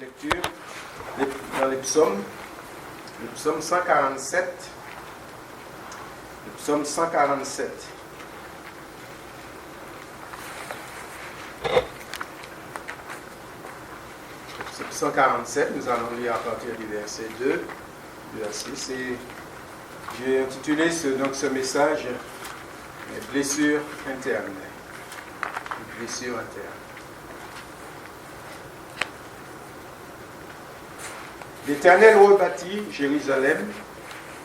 lecture dans les psaumes, le psaume 147. Le psaume 147. Psaume 147, nous allons lire à partir du verset 2, du verset 6. Et j'ai intitulé ce message « Blessures internes ». Blessures internes. L'Éternel rebâtit Jérusalem,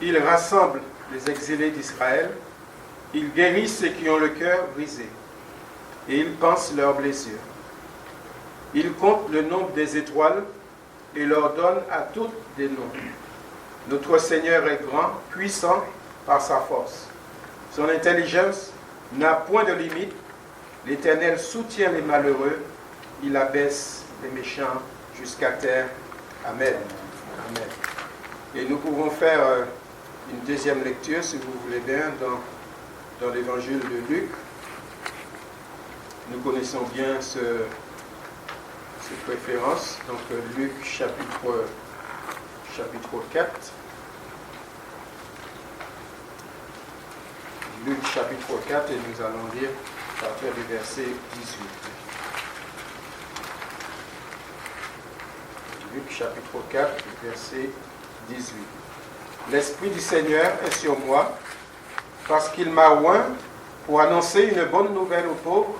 il rassemble les exilés d'Israël, il guérit ceux qui ont le cœur brisé, et il pense leurs blessures. Il compte le nombre des étoiles et leur donne à toutes des noms. Notre Seigneur est grand, puissant par sa force. Son intelligence n'a point de limite. L'Éternel soutient les malheureux, il abaisse les méchants jusqu'à terre. Amen. Amen. Et nous pouvons faire une deuxième lecture, si vous voulez bien, dans l'évangile de Luc. Nous connaissons bien ces préférences. Donc Luc chapitre 4. Luc chapitre 4 et nous allons lire à partir du verset 18. Luc chapitre 4, verset 18. L'Esprit du Seigneur est sur moi, parce qu'il m'a oint pour annoncer une bonne nouvelle aux pauvres.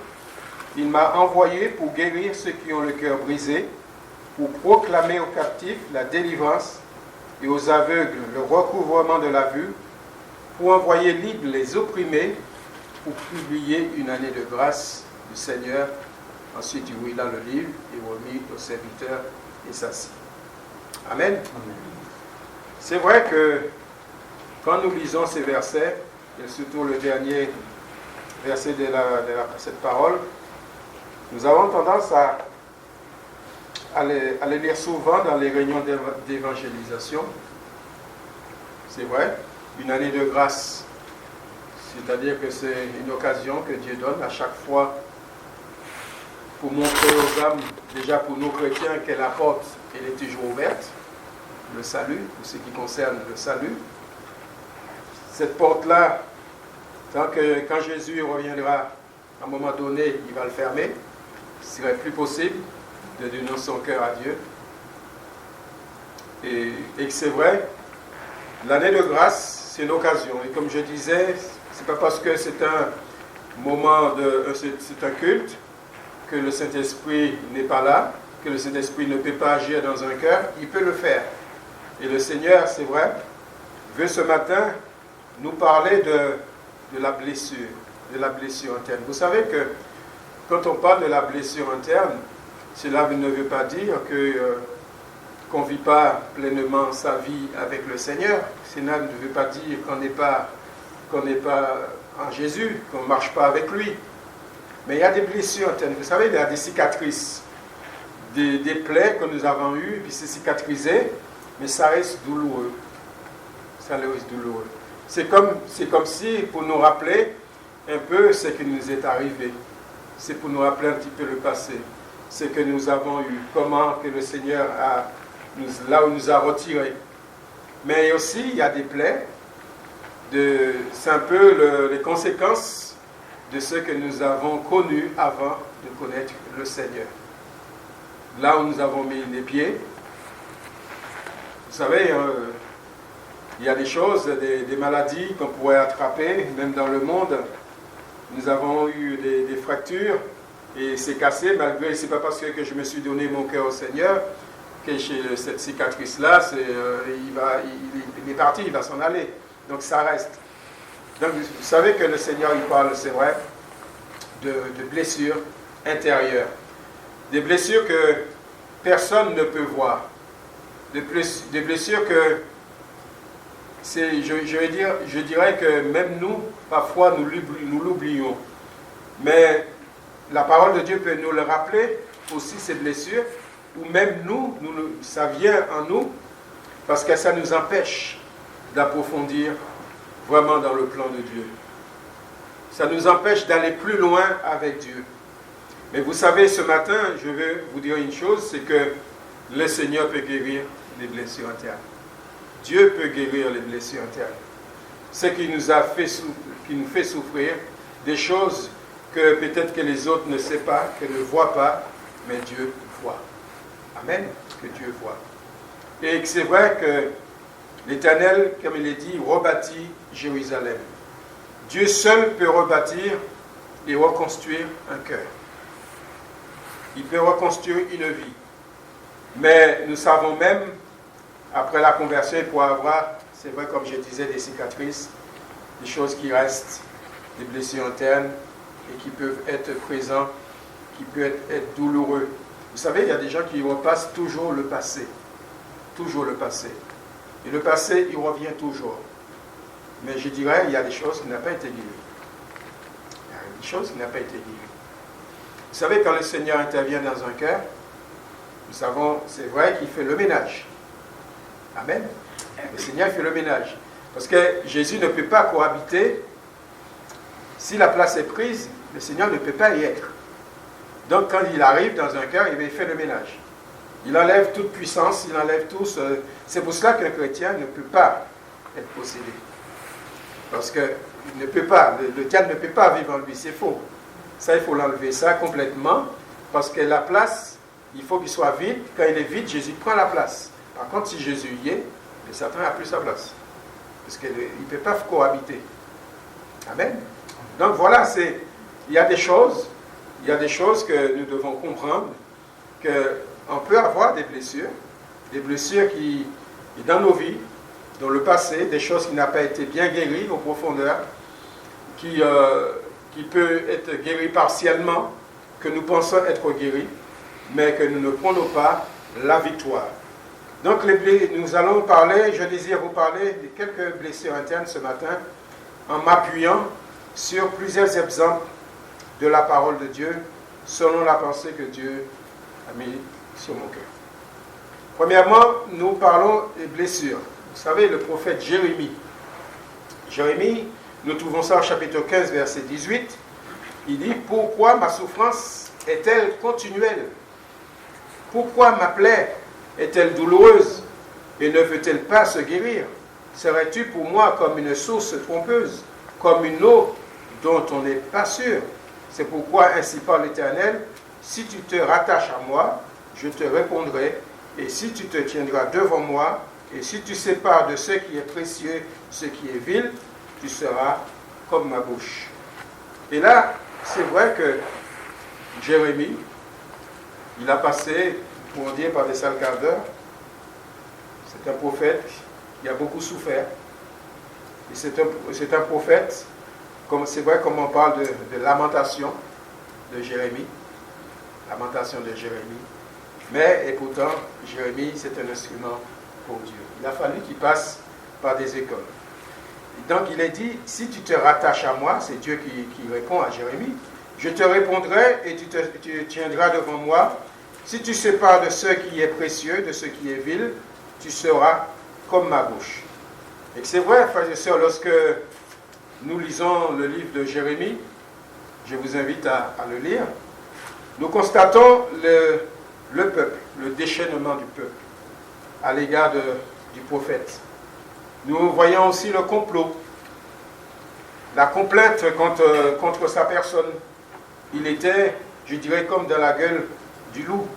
Il m'a envoyé pour guérir ceux qui ont le cœur brisé, pour proclamer aux captifs la délivrance et aux aveugles le recouvrement de la vue, pour envoyer libres les opprimés, pour publier une année de grâce du Seigneur. Ensuite, il roula le livre et remit au serviteur et s'assit. Amen. Amen. C'est vrai que quand nous lisons ces versets, et surtout le dernier verset de cette parole, nous avons tendance à les lire souvent dans les réunions d'évangélisation. C'est vrai, une année de grâce, c'est-à-dire que c'est une occasion que Dieu donne à chaque fois pour montrer aux âmes, déjà pour nos chrétiens, que la porte elle est toujours ouverte, le salut, pour ce qui concerne le salut. Cette porte-là, quand Jésus reviendra, à un moment donné, il va le fermer. Ce ne serait plus possible de donner son cœur à Dieu. Et c'est vrai, l'année de grâce, c'est une occasion. Et comme je disais, ce n'est pas parce que c'est un moment c'est un culte, que le Saint-Esprit n'est pas là, que le Saint-Esprit ne peut pas agir dans un cœur, il peut le faire. Et le Seigneur, c'est vrai, veut ce matin nous parler de la blessure interne. Vous savez que quand on parle de la blessure interne, cela ne veut pas dire qu'on ne vit pas pleinement sa vie avec le Seigneur. Cela ne veut pas dire qu'on n'est pas en Jésus, qu'on ne marche pas avec lui. Mais il y a des blessures internes. Vous savez, il y a des cicatrices, des plaies que nous avons eues, puis c'est cicatrisé, mais ça reste douloureux. Ça reste douloureux. C'est comme si, pour nous rappeler un peu ce qui nous est arrivé, c'est pour nous rappeler un petit peu le passé, ce que nous avons eu, comment que le Seigneur là où nous a retirés. Mais aussi, il y a des plaies, c'est un peu les conséquences de ce que nous avons connu avant de connaître le Seigneur. Là où nous avons mis les pieds, vous savez, il y a des choses, des maladies qu'on pourrait attraper, même dans le monde. Nous avons eu des fractures et c'est cassé, malgré, c'est pas parce que je me suis donné mon cœur au Seigneur que cette cicatrice-là, il est parti, il va s'en aller. Donc ça reste. Donc vous savez que le Seigneur, il parle, c'est vrai, de blessures intérieures. Des blessures que personne ne peut voir. Des blessures que, je dirais que même nous, parfois, nous l'oublions. Mais la parole de Dieu peut nous le rappeler, aussi ces blessures, ou même ça vient en nous, parce que ça nous empêche d'approfondir vraiment dans le plan de Dieu. Ça nous empêche d'aller plus loin avec Dieu. Mais vous savez, ce matin, je veux vous dire une chose, c'est que le Seigneur peut guérir les blessures internes. Dieu peut guérir les blessures internes. Ce qui nous fait souffrir, des choses que peut-être que les autres ne savent pas, que ne voient pas, mais Dieu voit. Amen, que Dieu voit. Et c'est vrai que l'Éternel, comme il est dit, rebâtit Jérusalem. Dieu seul peut rebâtir et reconstruire un cœur. Il peut reconstruire une vie. Mais nous savons même, après la conversion, il pourra avoir, c'est vrai comme je disais, des cicatrices, des choses qui restent, des blessures internes et qui peuvent être présentes, qui peuvent être douloureux. Vous savez, il y a des gens qui repassent toujours le passé. Toujours le passé. Et le passé, il revient toujours. Mais je dirais, il y a des choses qui n'ont pas été guéries. Il y a des choses qui n'ont pas été guéries. Vous savez, quand le Seigneur intervient dans un cœur, nous savons, c'est vrai qu'il fait le ménage. Amen. Le Seigneur fait le ménage. Parce que Jésus ne peut pas cohabiter. Si la place est prise, le Seigneur ne peut pas y être. Donc quand il arrive dans un cœur, il fait le ménage. Il enlève toute puissance, il enlève tout. C'est pour cela qu'un chrétien ne peut pas être possédé. Parce qu'il ne peut pas, le diable ne peut pas vivre en lui, c'est faux. Ça, il faut l'enlever, ça complètement. Parce que la place, il faut qu'il soit vide. Quand il est vide, Jésus prend la place. Par contre, si Jésus y est, le Satan n'a plus sa place. Parce qu'il ne peut pas cohabiter. Amen. Donc voilà, il y a des choses que nous devons comprendre, qu'on peut avoir des blessures qui, dans nos vies, dans le passé, des choses qui n'ont pas été bien guéries en profondeur, qui peut être guéries partiellement, que nous pensons être guéries, mais que nous ne prenons pas la victoire. Donc nous allons parler, je désire vous parler de quelques blessures internes ce matin, en m'appuyant sur plusieurs exemples de la parole de Dieu, selon la pensée que Dieu a mis sur mon cœur. Premièrement, nous parlons des blessures. Vous savez, le prophète Jérémie, nous trouvons ça au chapitre 15, verset 18, il dit « Pourquoi ma souffrance est-elle continuelle? Pourquoi ma plaie est-elle douloureuse et ne veut-elle pas se guérir? Serais-tu pour moi comme une source trompeuse, comme une eau dont on n'est pas sûr? C'est pourquoi ainsi parle l'Éternel, si tu te rattaches à moi, je te répondrai, et si tu te tiendras devant moi, et si tu sépares de ce qui est précieux, ce qui est vil, tu seras comme ma bouche. » Et là, c'est vrai que Jérémie, il a passé, pour dire, par des sales quarts d'heure. C'est un prophète qui a beaucoup souffert. Et c'est un prophète, comme c'est vrai comme on parle de lamentation de Jérémie. Lamentation de Jérémie. Mais, et pourtant, Jérémie, c'est un instrument pour Dieu. Il a fallu qu'il passe par des écoles. Et donc, il est dit, si tu te rattaches à moi, c'est Dieu qui répond à Jérémie, je te répondrai et tu tiendras devant moi. Si tu sépares de ce qui est précieux, de ce qui est vil, tu seras comme ma bouche. Et c'est vrai, frères et sœurs, lorsque nous lisons le livre de Jérémie, je vous invite à le lire, nous constatons le peuple, le déchaînement du peuple à l'égard du prophète. Nous voyons aussi le complot, la complainte contre sa personne. Il était, je dirais, comme dans la gueule du loup.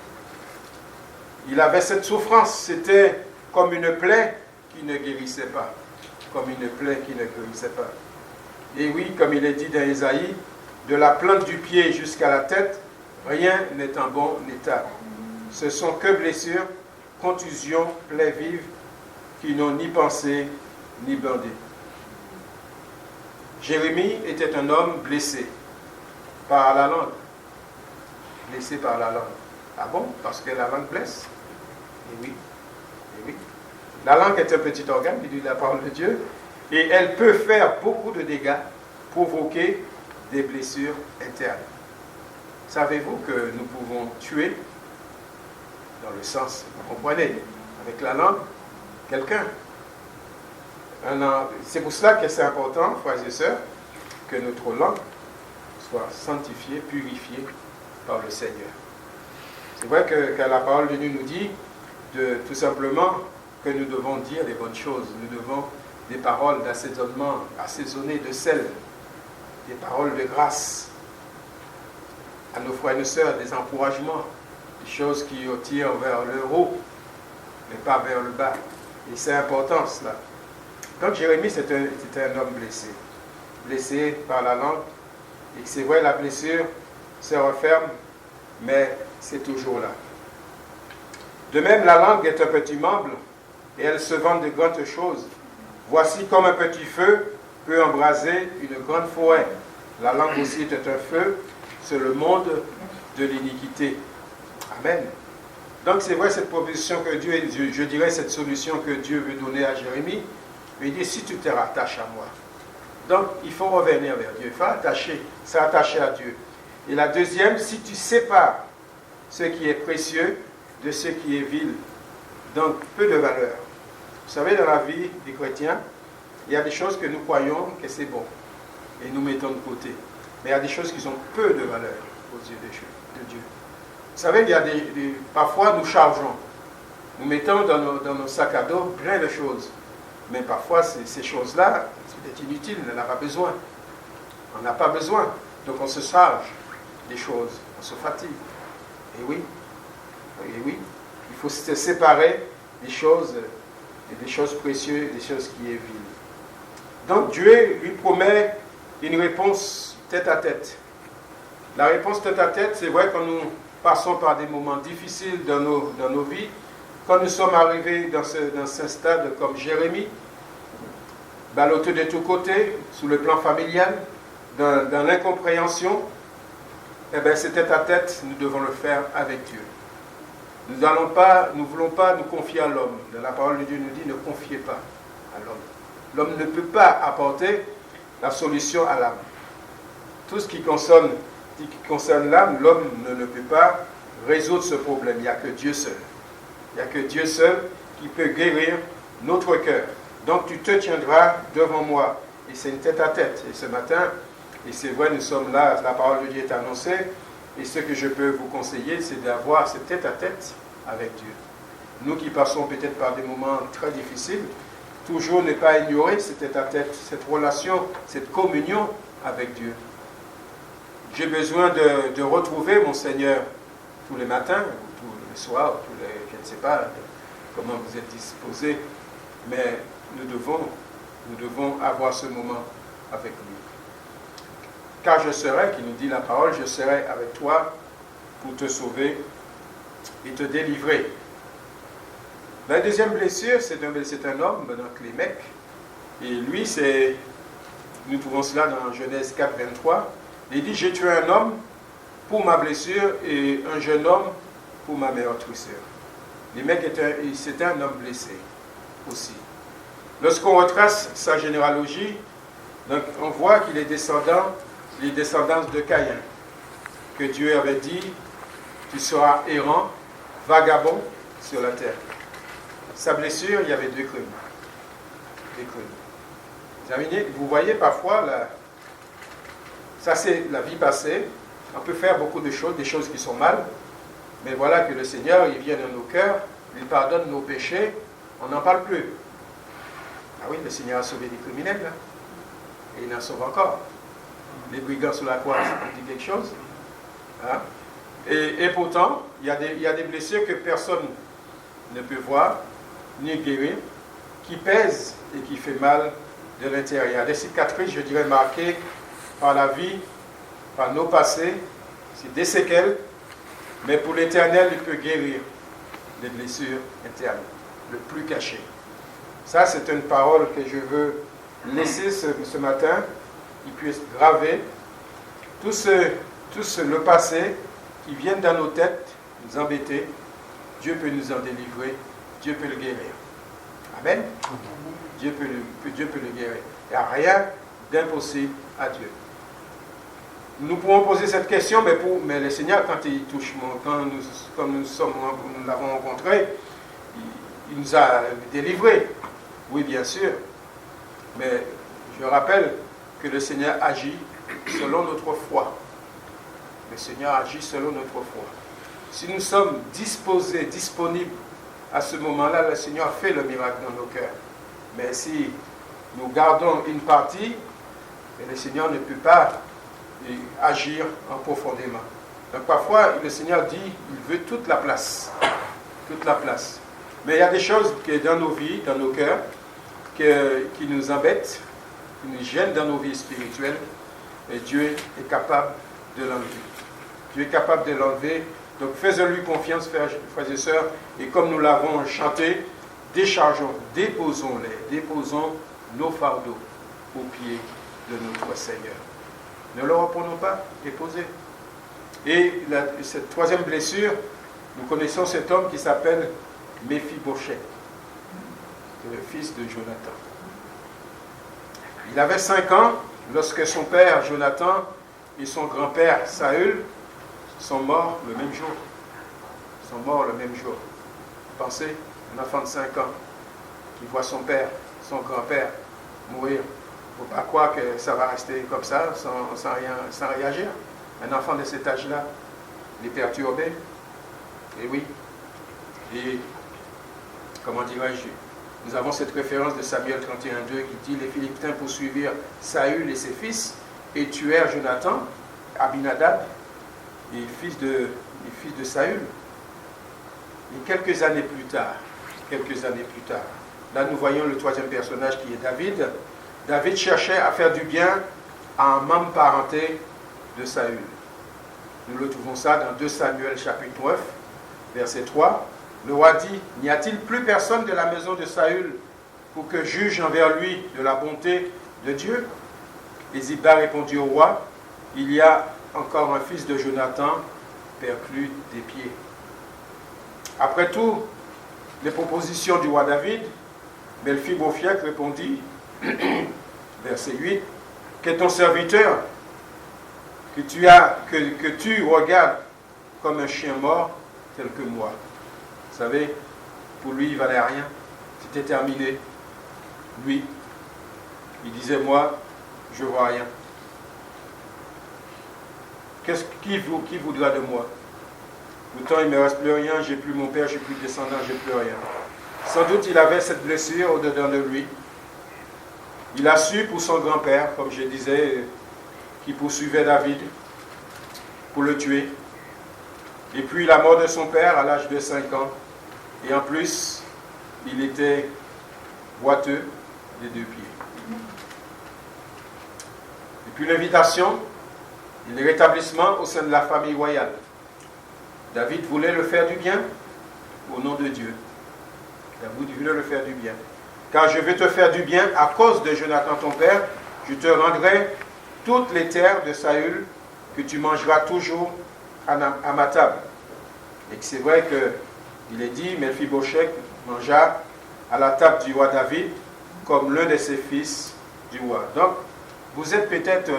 Il avait cette souffrance, c'était comme une plaie qui ne guérissait pas. Comme une plaie qui ne guérissait pas. Et oui, comme il est dit dans Ésaïe, de la plante du pied jusqu'à la tête, rien n'est en bon état. Ce sont que blessures, contusions, plaies vives, qui n'ont ni pensé, ni bandé. Jérémie était un homme blessé par la langue. Blessé par la langue. Ah bon? Parce que la langue blesse? Et oui. Et oui. La langue est un petit organe qui dit la parole de Dieu et elle peut faire beaucoup de dégâts, provoquer des blessures internes. Savez-vous que nous pouvons tuer, dans le sens, vous comprenez, avec la langue, quelqu'un? C'est pour cela que c'est important, frères et sœurs, que notre langue soit sanctifiée, purifiée par le Seigneur. C'est vrai que la parole de Dieu nous dit tout simplement que nous devons dire les bonnes choses. Nous devons des paroles d'assaisonnement, assaisonnées de sel, des paroles de grâce à nos frères et nos sœurs, des encouragements, des choses qui tirent vers le haut, mais pas vers le bas. Et c'est important cela. Donc Jérémie, c'était un homme blessé. Blessé par la langue. Et c'est vrai, la blessure se referme, mais c'est toujours là. De même, la langue est un petit membre, et elle se vante de grandes choses. Voici comme un petit feu peut embraser une grande forêt. La langue aussi est un feu, c'est le monde de l'iniquité. Amen. Donc c'est vrai cette proposition que Dieu, je dirais cette solution que Dieu veut donner à Jérémie. Il dit, si tu te rattaches à moi. Donc il faut revenir vers Dieu, il faut s'attacher à Dieu. Et la deuxième, si tu sépares ce qui est précieux de ce qui est vil, donc peu de valeur. Vous savez, dans la vie des chrétiens, il y a des choses que nous croyons que c'est bon et nous mettons de côté. Mais il y a des choses qui ont peu de valeur aux yeux de Dieu. Vous savez, il y a parfois nous chargeons. Nous mettons dans nos sacs à dos plein de choses. Mais parfois, ces choses-là, c'est inutile, on n'en a pas besoin. On n'a pas besoin. Donc on se charge des choses, on se fatigue. Et oui, il faut se séparer des choses précieuses, des choses qui est viles. Donc Dieu lui promet une réponse tête à tête. La réponse tête à tête, c'est vrai quand nous passons par des moments difficiles dans nos vies, quand nous sommes arrivés dans ce stade comme Jérémie, ballotté de tous côtés, sous le plan familial, dans l'incompréhension, eh bien, c'est tête à tête, nous devons le faire avec Dieu. Nous ne voulons pas nous confier à l'homme. Dans la parole de Dieu nous dit, ne confiez pas à l'homme. L'homme ne peut pas apporter la solution à l'âme. Tout ce qui concerne l'âme, l'homme ne peut pas résoudre ce problème. Il n'y a que Dieu seul. Il n'y a que Dieu seul qui peut guérir notre cœur. Donc tu te tiendras devant moi. Et c'est une tête à tête. Et ce matin, et c'est vrai, nous sommes là, la parole de Dieu est annoncée. Et ce que je peux vous conseiller, c'est d'avoir cette tête à tête avec Dieu. Nous qui passons peut-être par des moments très difficiles, toujours ne pas ignorer cette tête à tête, cette relation, cette communion avec Dieu. J'ai besoin de retrouver mon Seigneur tous les matins, ou tous les soirs, je ne sais pas comment vous êtes disposés, mais nous devons avoir ce moment avec lui. Car je serai, qui nous dit la parole, je serai avec toi pour te sauver et te délivrer. La deuxième blessure, c'est un homme, donc Lémec. Et lui, nous trouvons cela dans Genèse 4, 23. Il dit, j'ai tué un homme pour ma blessure et un jeune homme pour ma meurtrissure. Lémec c'était un homme blessé aussi. Lorsqu'on retrace sa généalogie, donc on voit qu'il est descendant de Caïn, que Dieu avait dit, tu seras errant, vagabond sur la terre. Sa blessure, il y avait deux crimes. Vous voyez parfois, ça c'est la vie passée, on peut faire beaucoup de choses, des choses qui sont mal, mais voilà que le Seigneur, il vient dans nos cœurs, il pardonne nos péchés, on n'en parle plus. Ah oui, le Seigneur a sauvé des criminels, là, et il en sauve encore. Les brigands sur la croix, ça dit quelque chose. Hein? Et pourtant, il y a des blessures que personne ne peut voir, ni guérir, qui pèsent et qui fait mal de l'intérieur. Des cicatrices, je dirais, marquées par la vie, par nos passés, c'est des séquelles, mais pour l'Éternel, il peut guérir les blessures internes, le plus caché. Ça, c'est une parole que je veux laisser ce matin, qui puisse graver tout le passé qui vient dans nos têtes, nous embêter. Dieu peut nous en délivrer, Dieu peut le guérir. Amen. Dieu peut le guérir. Il n'y a rien d'impossible à Dieu. Nous pouvons poser cette question, mais le Seigneur, quand il touche, quand nous l'avons rencontré, il nous a délivrés. Oui, bien sûr. Mais je rappelle que le Seigneur agit selon notre foi. Le Seigneur agit selon notre foi. Si nous sommes disponibles à ce moment-là, le Seigneur fait le miracle dans nos cœurs. Mais si nous gardons une partie, le Seigneur ne peut pas agir en profondément. Donc parfois, le Seigneur dit, il veut toute la place. Toute la place. Mais il y a des choses qui dans nos vies, dans nos cœurs, qui nous embêtent, qui nous gênent dans nos vies spirituelles. Et Dieu est capable de l'enlever. Dieu est capable de l'enlever. Donc faisons-lui confiance, frères et sœurs. Et comme nous l'avons chanté, déchargeons, déposons nos fardeaux aux pieds de notre Seigneur. Ne le reprenons pas, déposez. Et cette troisième blessure, nous connaissons cet homme qui s'appelle Méphibosheth, le fils de Jonathan. Il avait 5 ans lorsque son père Jonathan et son grand-père Saül sont morts le même jour. Ils sont morts le même jour. Pensez, un enfant de 5 ans qui voit son père, son grand-père mourir. Il ne faut pas croire que ça va rester comme ça, sans réagir. Un enfant de cet âge-là, il est perturbé. Et oui. Et, comment dirais-je, nous avons cette référence de Samuel 31:2 qui dit « Les Philistins poursuivirent Saül et ses fils et tuèrent Jonathan, Abinadab, et fils de Saül. » Et quelques années plus tard, là nous voyons le troisième personnage qui est David. David cherchait à faire du bien à un membre parenté de Saül. Nous le trouvons ça dans 2 Samuel chapitre 9, verset 3. Le roi dit, n'y a-t-il plus personne de la maison de Saül pour que juge envers lui de la bonté de Dieu? Et Ziba répondit au roi, il y a encore un fils de Jonathan perclus des pieds. Après tout, les propositions du roi David, Méphibosheth répondit, verset 8, qu'est ton serviteur que tu regardes comme un chien mort tel que moi. Vous savez, pour lui, il ne valait rien. C'était terminé. Lui, il disait, moi, je ne vois rien. Qui voudra de moi? Pourtant, il ne me reste plus rien, j'ai plus mon père, j'ai plus de descendants, j'ai plus rien. Sans doute, il avait cette blessure au-dedans de lui. Il a su pour son grand-père, comme je disais, qui poursuivait David pour le tuer. Et puis la mort de son père à l'âge de 5 ans. Et en plus, il était boiteux des 2 pieds. Et puis l'invitation et le rétablissement au sein de la famille royale. David voulait le faire du bien au nom de Dieu. David voulait le faire du bien. Car je vais te faire du bien à cause de Jonathan ton père, je te rendrai toutes les terres de Saül que tu mangeras toujours à ma table. Et c'est vrai qu'il est dit, Méphibosheth mangea à la table du roi David comme l'un de ses fils du roi. Donc, vous êtes peut-être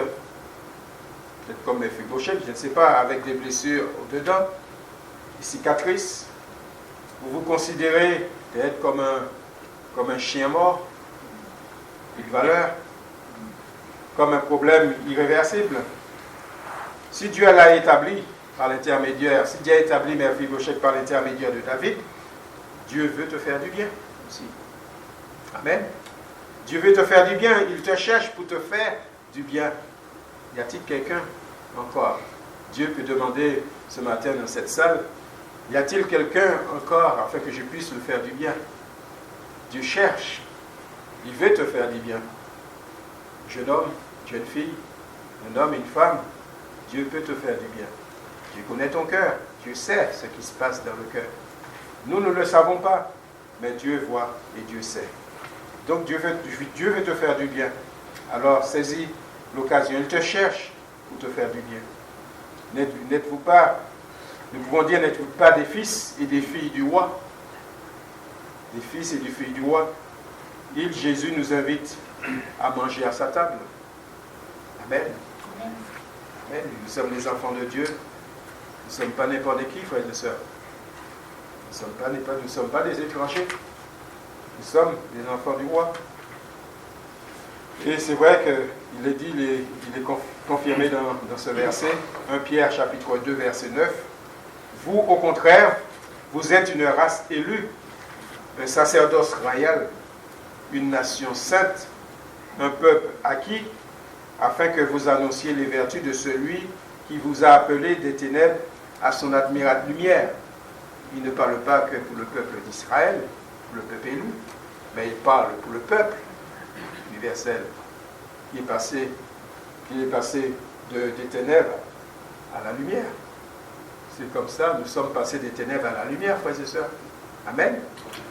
comme Méphibosheth, je ne sais pas, avec des blessures au-dedans, des cicatrices. Vous vous considérez peut-être comme un chien mort, une valeur, comme un problème irréversible. Si Dieu l'a établi par l'intermédiaire, si Dieu a établi Méphibosheth par l'intermédiaire de David, Dieu veut te faire du bien aussi. Amen. Dieu veut te faire du bien, il te cherche pour te faire du bien. Y a-t-il quelqu'un encore? Dieu peut demander ce matin dans cette salle, y a-t-il quelqu'un encore afin que je puisse le faire du bien? Dieu cherche, il veut te faire du bien. Jeune homme, jeune fille, un homme, une femme, Dieu peut te faire du bien. Dieu connaît ton cœur, Dieu sait ce qui se passe dans le cœur. Nous ne le savons pas, mais Dieu voit et Dieu sait. Donc Dieu veut te faire du bien. Alors saisis l'occasion, il te cherche pour te faire du bien. N'êtes-vous pas, nous pouvons dire, n'êtes-vous pas des fils et des filles du roi? Des fils et des filles du roi. Jésus nous invite à manger à sa table. Amen. Amen. Nous sommes les enfants de Dieu. Nous ne sommes pas n'importe qui, frères et sœurs. Nous ne sommes pas des étrangers. Nous sommes les enfants du roi. Et c'est vrai qu'il est dit, il est confirmé dans ce verset, 1 Pierre chapitre 2 verset 9. Vous, au contraire, vous êtes une race élue, un sacerdoce royal, une nation sainte, un peuple acquis, afin que vous annonciez les vertus de celui qui vous a appelé des ténèbres à son admirable lumière. Il ne parle pas que pour le peuple d'Israël, pour le peuple élu, mais il parle pour le peuple universel qui est passé des ténèbres à la lumière. C'est comme ça, nous sommes passés des ténèbres à la lumière, frères et sœurs. Amen.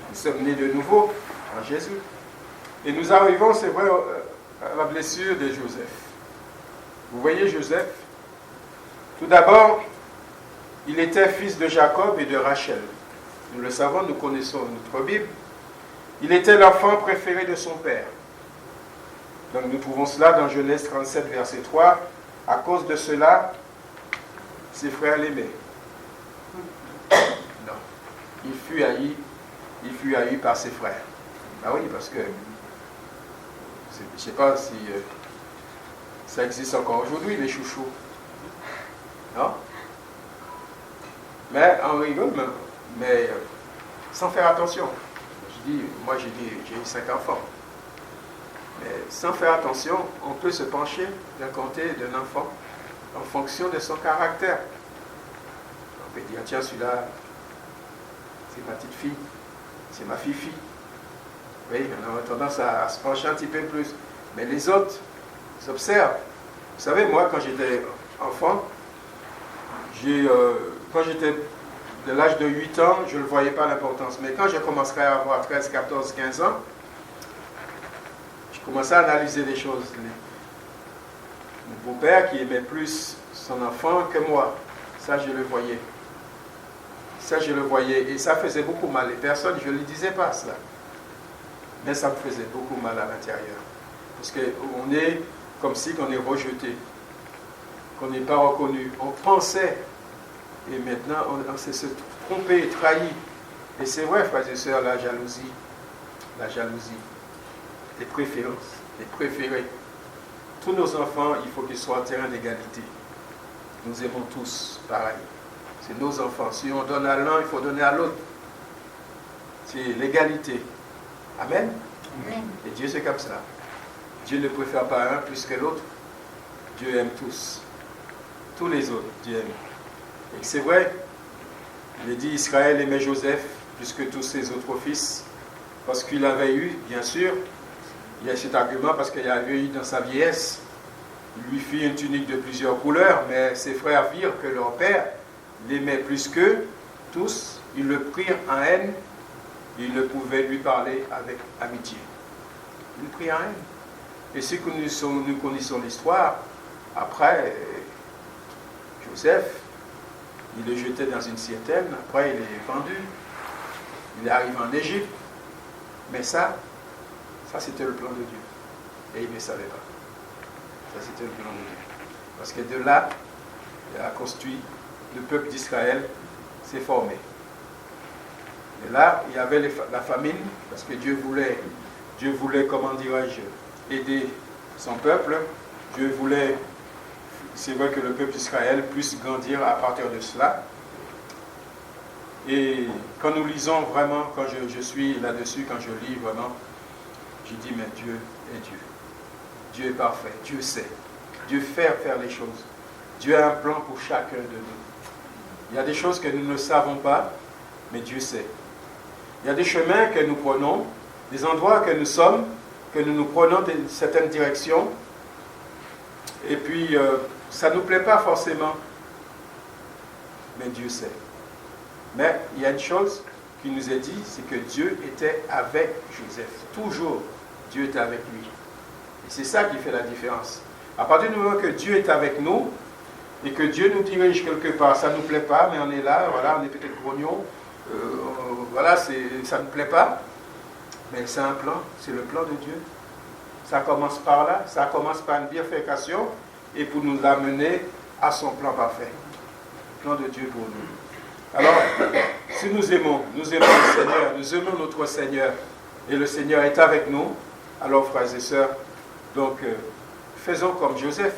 Nous sommes nés de nouveau en Jésus. Et nous arrivons, c'est vrai, à la blessure de Joseph. Vous voyez Joseph? Tout d'abord, il était fils de Jacob et de Rachel. Nous le savons, nous connaissons notre Bible. Il était l'enfant préféré de son père. Donc nous trouvons cela dans Genèse 37, verset 3. À cause de cela, ses frères l'aimaient. Non. Il fut haï par ses frères. Ah oui, parce que je ne sais pas si ça existe encore aujourd'hui, les chouchous. Non? Mais on rigole, mais sans faire attention. J'ai eu 5 enfants. Mais sans faire attention, on peut se pencher d'un côté d'un enfant en fonction de son caractère. On peut dire, tiens, celui-là, c'est ma petite fille, c'est ma fille-fille. Oui, on a tendance à se pencher un petit peu plus. Mais les autres s'observent. Vous savez, moi, quand j'étais enfant, quand j'étais de l'âge de 8 ans, je ne voyais pas l'importance. Mais quand je commencerai à avoir 13, 14, 15 ans, je commençais à analyser les choses. Mon beau-père qui aimait plus son enfant que moi, ça je le voyais. Ça je le voyais et ça faisait beaucoup mal. Les personnes, je ne le disais pas cela. Mais ça me faisait beaucoup mal à l'intérieur. Parce qu'on est comme si on est rejeté, qu'on n'est pas reconnu. On pensait, et maintenant on s'est se trompé, trahi. Et c'est vrai, frères et sœurs, la jalousie, les préférences, les préférés. Tous nos enfants, il faut qu'ils soient en terrain d'égalité. Nous aimons tous pareil. C'est nos enfants. Si on donne à l'un, il faut donner à l'autre. C'est l'égalité. Amen. Amen. Et Dieu, c'est comme ça. Dieu ne préfère pas un plus que l'autre. Dieu aime tous. Tous les autres, Dieu aime. Et c'est vrai, il est dit Israël aimait Joseph plus que tous ses autres fils, parce qu'il avait eu, bien sûr, il y a cet argument parce qu'il avait eu dans sa vieillesse, il lui fit une tunique de plusieurs couleurs, mais ses frères virent que leur père l'aimait plus qu'eux, tous, ils le prirent en haine, ils ne pouvaient lui parler avec amitié. Ils le prirent en haine. Et si nous connaissons l'histoire, après, Joseph, il le jetait dans une citerne, après il est vendu, il arrive en Égypte, mais ça c'était le plan de Dieu. Et il ne savait pas. Ça c'était le plan de Dieu. Parce que de là, il a construit le peuple d'Israël, s'est formé. Et là, il y avait la famine, parce que Dieu voulait, comment dirais-je, aider son peuple. Dieu voulait, c'est vrai que le peuple d'Israël puisse grandir à partir de cela. Et quand nous lisons vraiment, quand je suis là-dessus, quand je lis vraiment, je dis, mais Dieu est Dieu. Dieu est parfait, Dieu sait. Dieu fait faire les choses. Dieu a un plan pour chacun de nous. Il y a des choses que nous ne savons pas, mais Dieu sait. Il y a des chemins que nous prenons, des endroits que nous sommes, que nous prenons dans certaines directions, et puis ça ne nous plaît pas forcément, mais Dieu sait. Mais il y a une chose qui nous est dit, c'est que Dieu était avec Joseph. Toujours, Dieu était avec lui. Et c'est ça qui fait la différence. À partir du moment que Dieu est avec nous, et que Dieu nous dirige quelque part, ça ne nous plaît pas, mais on est là, voilà, on est peut-être grognon, voilà, ça ne nous plaît pas, mais c'est un plan, c'est le plan de Dieu. Ça commence par là, ça commence par une bifurcation, et pour nous amener à son plan parfait. Le plan de Dieu pour nous. Alors, si nous aimons le Seigneur, nous aimons notre Seigneur, et le Seigneur est avec nous, alors frères et sœurs, donc faisons comme Joseph.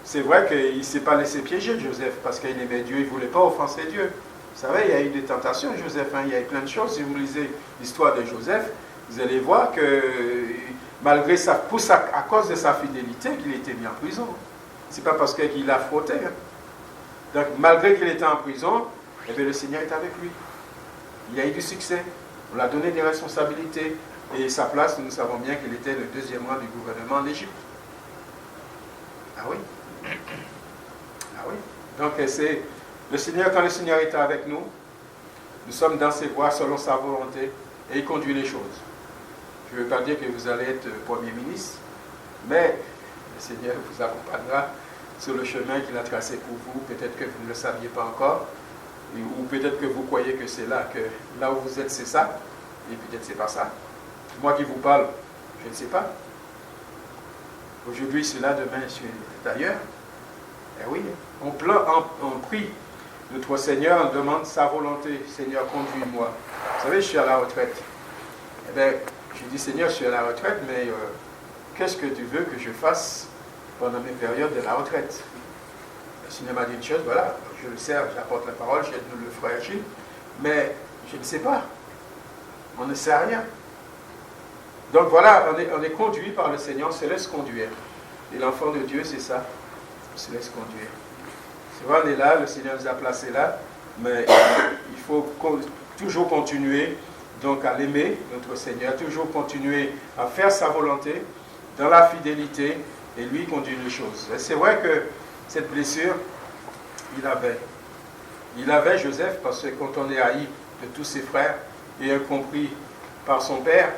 C'est vrai qu'il ne s'est pas laissé piéger, Joseph, parce qu'il aimait Dieu, il ne voulait pas offenser Dieu. Vous savez, il y a eu des tentations, Joseph, il y a eu plein de choses. Si vous lisez l'histoire de Joseph, vous allez voir que malgré à cause de sa fidélité, qu'il était mis en prison. Ce n'est pas parce qu'il a frotté. Donc, malgré qu'il était en prison, eh bien, le Seigneur est avec lui. Il a eu du succès. On lui a donné des responsabilités. Et sa place, nous savons bien qu'il était le deuxième rang du gouvernement en Égypte. Ah oui. Ah oui. Donc, c'est le Seigneur, quand le Seigneur est avec nous, nous sommes dans ses voies selon sa volonté et il conduit les choses. Je ne veux pas dire que vous allez être Premier ministre, mais le Seigneur vous accompagnera sur le chemin qu'il a tracé pour vous. Peut-être que vous ne le saviez pas encore, ou peut-être que vous croyez que c'est là où vous êtes, c'est ça, et peut-être c'est pas ça. Moi qui vous parle, je ne sais pas. Aujourd'hui c'est là, demain je suis ailleurs. Eh oui, on prie notre Seigneur, on demande sa volonté. Seigneur, conduis-moi. Vous savez, je suis à la retraite. Eh bien, je dis, Seigneur, je suis à la retraite, mais qu'est-ce que tu veux que je fasse pendant mes périodes de la retraite? Le Seigneur m'a dit une chose, voilà, je le sers, j'apporte la parole, j'aide le frère Gilles, mais je ne sais pas. On ne sait rien. Donc voilà, on est conduit par le Seigneur, on se laisse conduire. Et l'enfant de Dieu, c'est ça. On se laisse conduire. C'est vrai, on est là, le Seigneur nous a placés là, mais il faut toujours continuer donc à l'aimer, notre Seigneur, toujours continuer à faire sa volonté dans la fidélité et lui conduire les choses. Et c'est vrai que cette blessure, il avait Joseph, parce que quand on est haï de tous ses frères et incompris par son père,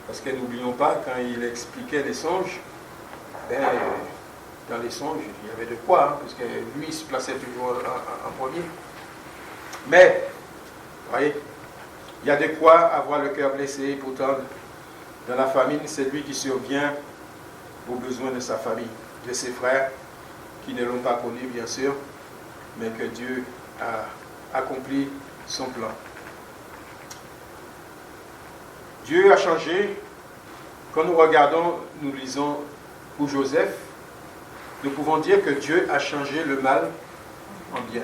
parce que n'oublions pas, quand il expliquait les songes, dans les songes, il y avait de quoi, parce que lui, il se plaçait toujours en premier. Mais, vous voyez, il y a de quoi avoir le cœur blessé, pourtant, dans la famine, c'est lui qui survient aux besoins de sa famille, de ses frères, qui ne l'ont pas connu, bien sûr, mais que Dieu a accompli son plan. Dieu a changé. Quand nous regardons, nous lisons pour Joseph, nous pouvons dire que Dieu a changé le mal en bien.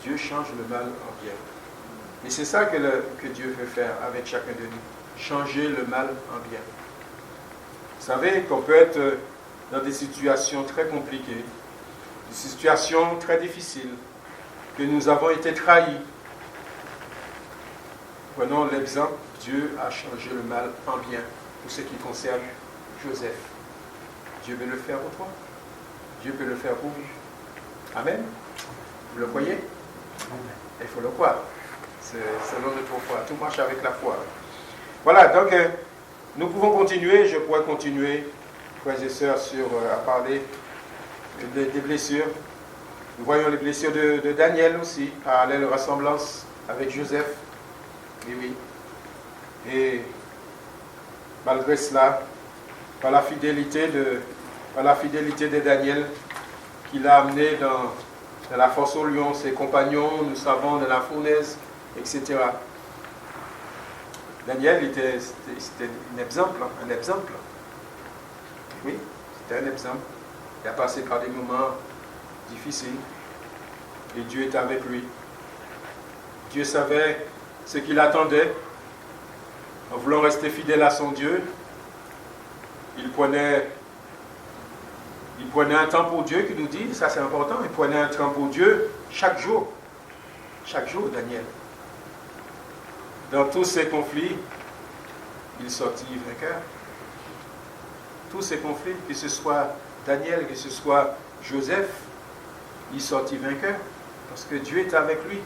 Dieu change le mal en bien. Et c'est ça que Dieu veut faire avec chacun de nous. Changer le mal en bien. Vous savez qu'on peut être dans des situations très compliquées, des situations très difficiles, que nous avons été trahis. Prenons l'exemple, Dieu a changé le mal en bien pour ce qui concerne Joseph. Dieu veut le faire pour toi. Dieu peut le faire pour vous. Amen. Vous le croyez? Il faut le croire. C'est selon notre foi. Tout marche avec la foi. Voilà, donc nous pouvons continuer. Je pourrais continuer, frères et sœurs, à parler des blessures. Nous voyons les blessures de Daniel aussi, parallèle ressemblance avec Joseph. Et oui. Et malgré cela, par la fidélité de Daniel, qui l'a amené dans la fosse au lion, ses compagnons, nous savons, dans la fournaise, etc. Daniel c'était un exemple. Oui, c'était un exemple. Il a passé par des moments difficiles et Dieu était avec lui. Dieu savait ce qu'il attendait. En voulant rester fidèle à son Dieu, il prenait un temps pour Dieu, qui nous dit, ça c'est important, il prenait un temps pour Dieu chaque jour. Chaque jour, Daniel. Dans tous ces conflits, il sortit vainqueur. Tous ces conflits, que ce soit Daniel, que ce soit Joseph, il sortit vainqueur, parce que Dieu est avec lui.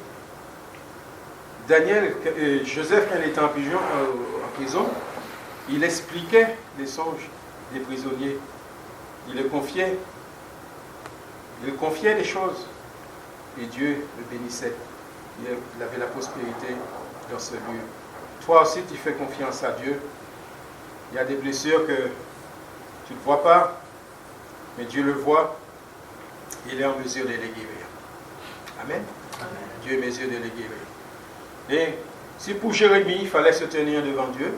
Joseph, quand il était en prison, il expliquait les songes des prisonniers. Il les confiait. Il confiait les choses. Et Dieu le bénissait. Il avait la prospérité dans ce lieu. Toi aussi, tu fais confiance à Dieu. Il y a des blessures que tu ne vois pas, mais Dieu le voit. Il est en mesure de les guérir. Amen. Amen. Dieu est en mesure de les guérir. Et si pour Jérémie, il fallait se tenir devant Dieu,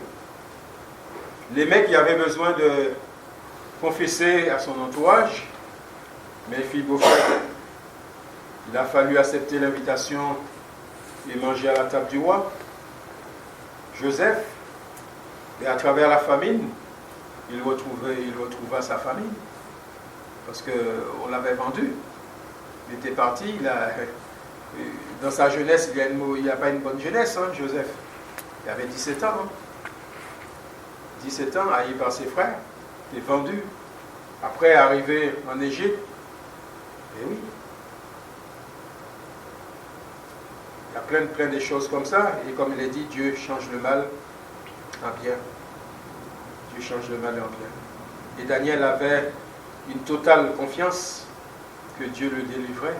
les mecs qui avaient besoin de confesser à son entourage, mais Mephibosheth, Il a fallu accepter l'invitation et manger à la table du roi. Joseph, et à travers la famine, il retrouva sa famille. Parce qu'on l'avait vendu. Il était parti, dans sa jeunesse, il n'a pas une bonne jeunesse, hein, Joseph. Il avait 17 ans. Hein. 17 ans, haï par ses frères, il est vendu. Après, arrivé en Égypte, et oui. Il y a plein de choses comme ça. Et comme il est dit, Dieu change le mal en bien. Dieu change le mal en bien. Et Daniel avait une totale confiance que Dieu le délivrait.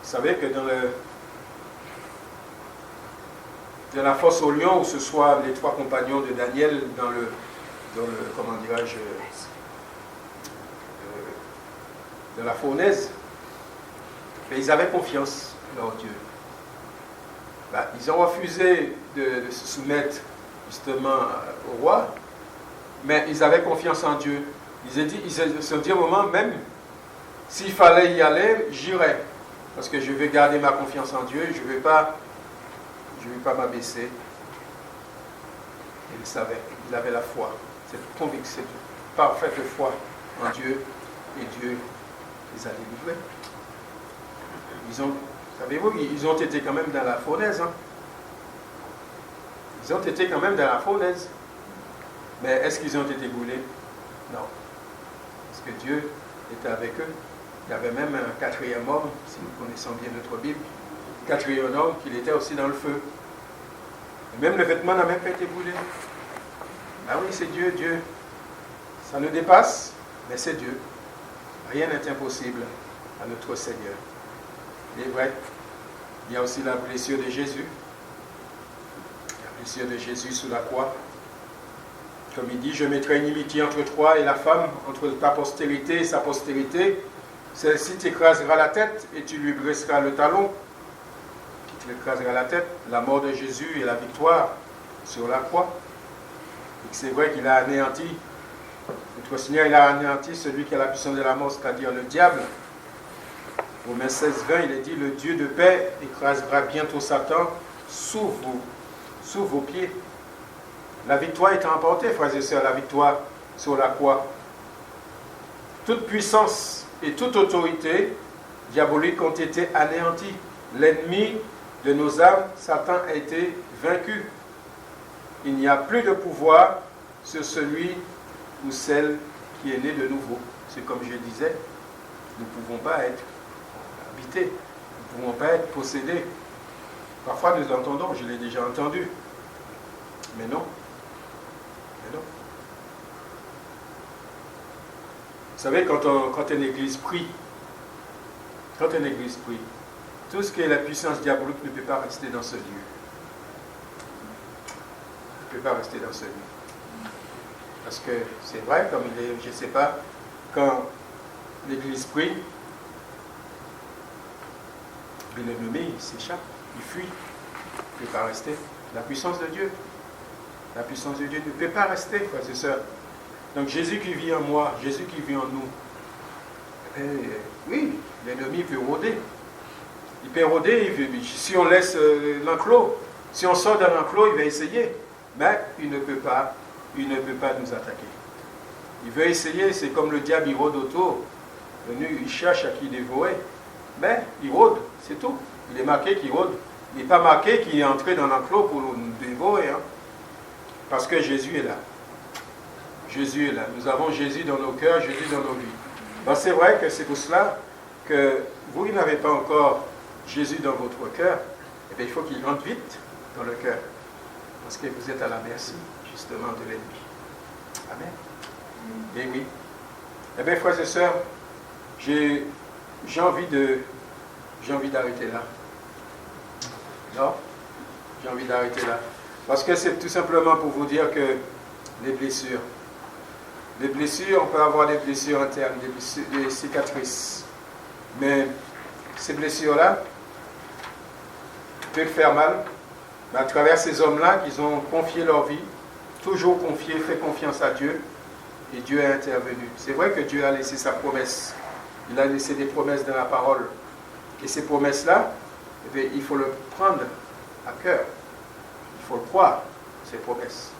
Vous savez que dans la fosse au lion, où ce soit les 3 compagnons de Daniel dans le comment dirais-je, de la fournaise, mais ils avaient confiance en Dieu. Ils ont refusé de se soumettre justement au roi, mais ils avaient confiance en Dieu. Ils se sont dit au moment même, s'il fallait y aller, j'irai. Parce que je vais garder ma confiance en Dieu, je ne vais pas m'abaisser. Ils savaient, ils avaient la foi, cette conviction, cette parfaite foi en Dieu, et Dieu les a délivrés. Savez-vous, ils ont été quand même dans la fournaise. Hein? Ils ont été quand même dans la fournaise. Mais est-ce qu'ils ont été brûlés? Non. Parce que Dieu était avec eux. Il y avait même un 4e homme, si nous connaissons bien notre Bible, 4e homme, qui était aussi dans le feu. Et même le vêtement n'a même pas été brûlé. Ah oui, c'est Dieu, Dieu. Ça nous dépasse, mais c'est Dieu. Rien n'est impossible à notre Seigneur. Il est vrai, il y a aussi la blessure de Jésus. La blessure de Jésus sous la croix. Comme il dit, je mettrai une inimitié entre toi et la femme, entre ta postérité et sa postérité. Celle-ci t'écrasera la tête et tu lui briseras le talon. Qui t'écrasera la tête. La mort de Jésus et la victoire sur la croix. Et c'est vrai qu'il a anéanti. Notre Seigneur, il a anéanti celui qui a la puissance de la mort, c'est-à-dire le diable. Romains 16, 20, il est dit, le Dieu de paix écrasera bientôt Satan sous vos pieds. La victoire est emportée, frères et sœurs, la victoire sur la croix. Toute puissance et toute autorité diabolique ont été anéanties. L'ennemi de nos âmes, Satan, a été vaincu. Il n'y a plus de pouvoir sur celui ou celle qui est né de nouveau. C'est comme je disais, nous ne pouvons pas être habités, nous ne pouvons pas être possédés. Parfois nous entendons, je l'ai déjà entendu, mais non. Mais non. Vous savez, quand une église prie, tout ce qui est la puissance diabolique ne peut pas rester dans ce lieu. Ne peut pas rester dans ce lieu. Parce que c'est vrai, comme il est, je ne sais pas, quand l'église prie, l'ennemi s'échappe, il fuit, il ne peut pas rester. La puissance de Dieu ne peut pas rester, frères et sœurs. Donc Jésus qui vit en moi, Jésus qui vit en nous, oui, l'ennemi peut rôder. Il peut rôder, si on laisse l'enclos, si on sort d'un enclos, il va essayer. Mais il ne peut pas nous attaquer. Il veut essayer, c'est comme le diable, il rôde autour. Il cherche à qui dévorer. Mais il rôde, c'est tout. Il est marqué qu'il rôde. Il n'est pas marqué qu'il est entré dans l'enclos pour nous dévorer. Hein. Parce que Jésus est là. Jésus est là. Nous avons Jésus dans nos cœurs, Jésus dans nos vies. Donc c'est vrai que c'est pour cela que vous qui n'avez pas encore Jésus dans votre cœur, eh bien, il faut qu'il rentre vite dans le cœur. Parce que vous êtes à la merci, justement, de l'ennemi. Amen. Et oui. Eh bien, frères et sœurs, j'ai envie d'arrêter là. Non? J'ai envie d'arrêter là. Parce que c'est tout simplement pour vous dire que les blessures, on peut avoir des blessures internes, des cicatrices. Mais ces blessures-là peuvent faire mal. Mais à travers ces hommes-là, qui ont confié leur vie, toujours fait confiance à Dieu, et Dieu est intervenu. C'est vrai que Dieu a laissé sa promesse. Il a laissé des promesses dans la parole. Et ces promesses-là, eh bien, il faut le prendre à cœur. Il faut le croire, ces promesses.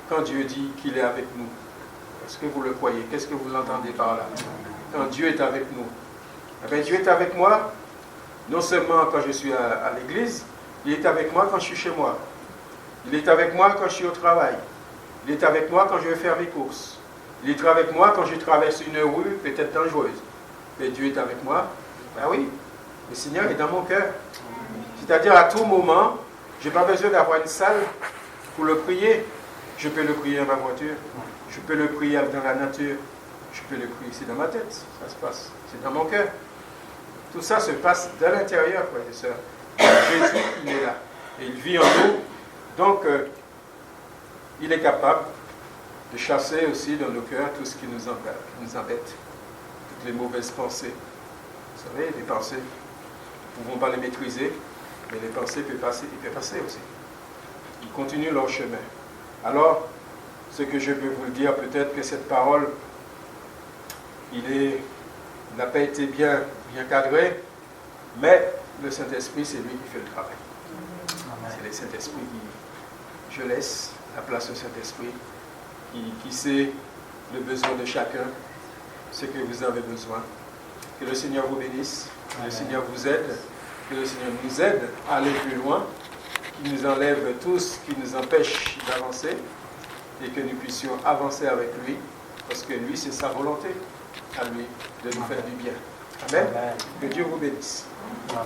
Quand Dieu dit qu'il est avec nous, est-ce que vous le croyez? Qu'est-ce que vous entendez par là? Quand Dieu est avec nous, eh bien, Dieu est avec moi, non seulement quand je suis à l'église, il est avec moi quand je suis chez moi. Il est avec moi quand je suis au travail. Il est avec moi quand je vais faire mes courses. Il est avec moi quand je traverse une rue peut-être dangereuse. Mais Dieu est avec moi. Ben oui, le Seigneur est dans mon cœur. C'est-à-dire à tout moment, je n'ai pas besoin d'avoir une salle pour le prier. Je peux le prier dans ma voiture. Je peux le prier dans la nature. Je peux le prier, c'est dans ma tête. Ça se passe. C'est dans mon cœur. Tout ça se passe de l'intérieur, frères et sœurs. Jésus, il est là. Et il vit en nous. Donc, il est capable de chasser aussi dans nos cœurs tout ce qui nous embête. Toutes les mauvaises pensées. Vous savez, les pensées, nous ne pouvons pas les maîtriser, mais les pensées peuvent passer aussi. Ils continuent leur chemin. Alors, ce que je peux vous le dire, peut-être que cette parole, il n'a pas été bien cadré, mais le Saint-Esprit, c'est lui qui fait le travail. C'est le Saint-Esprit qui, je laisse la place au Saint-Esprit, qui sait le besoin de chacun, ce que vous avez besoin. Que le Seigneur vous bénisse, que le Seigneur vous aide, que le Seigneur nous aide à aller plus loin, qu'il nous enlève tout ce qui nous empêche d'avancer et que nous puissions avancer avec lui, parce que lui, c'est sa volonté à lui de nous faire du bien. Amen. Que Dieu vous bénisse. Amen.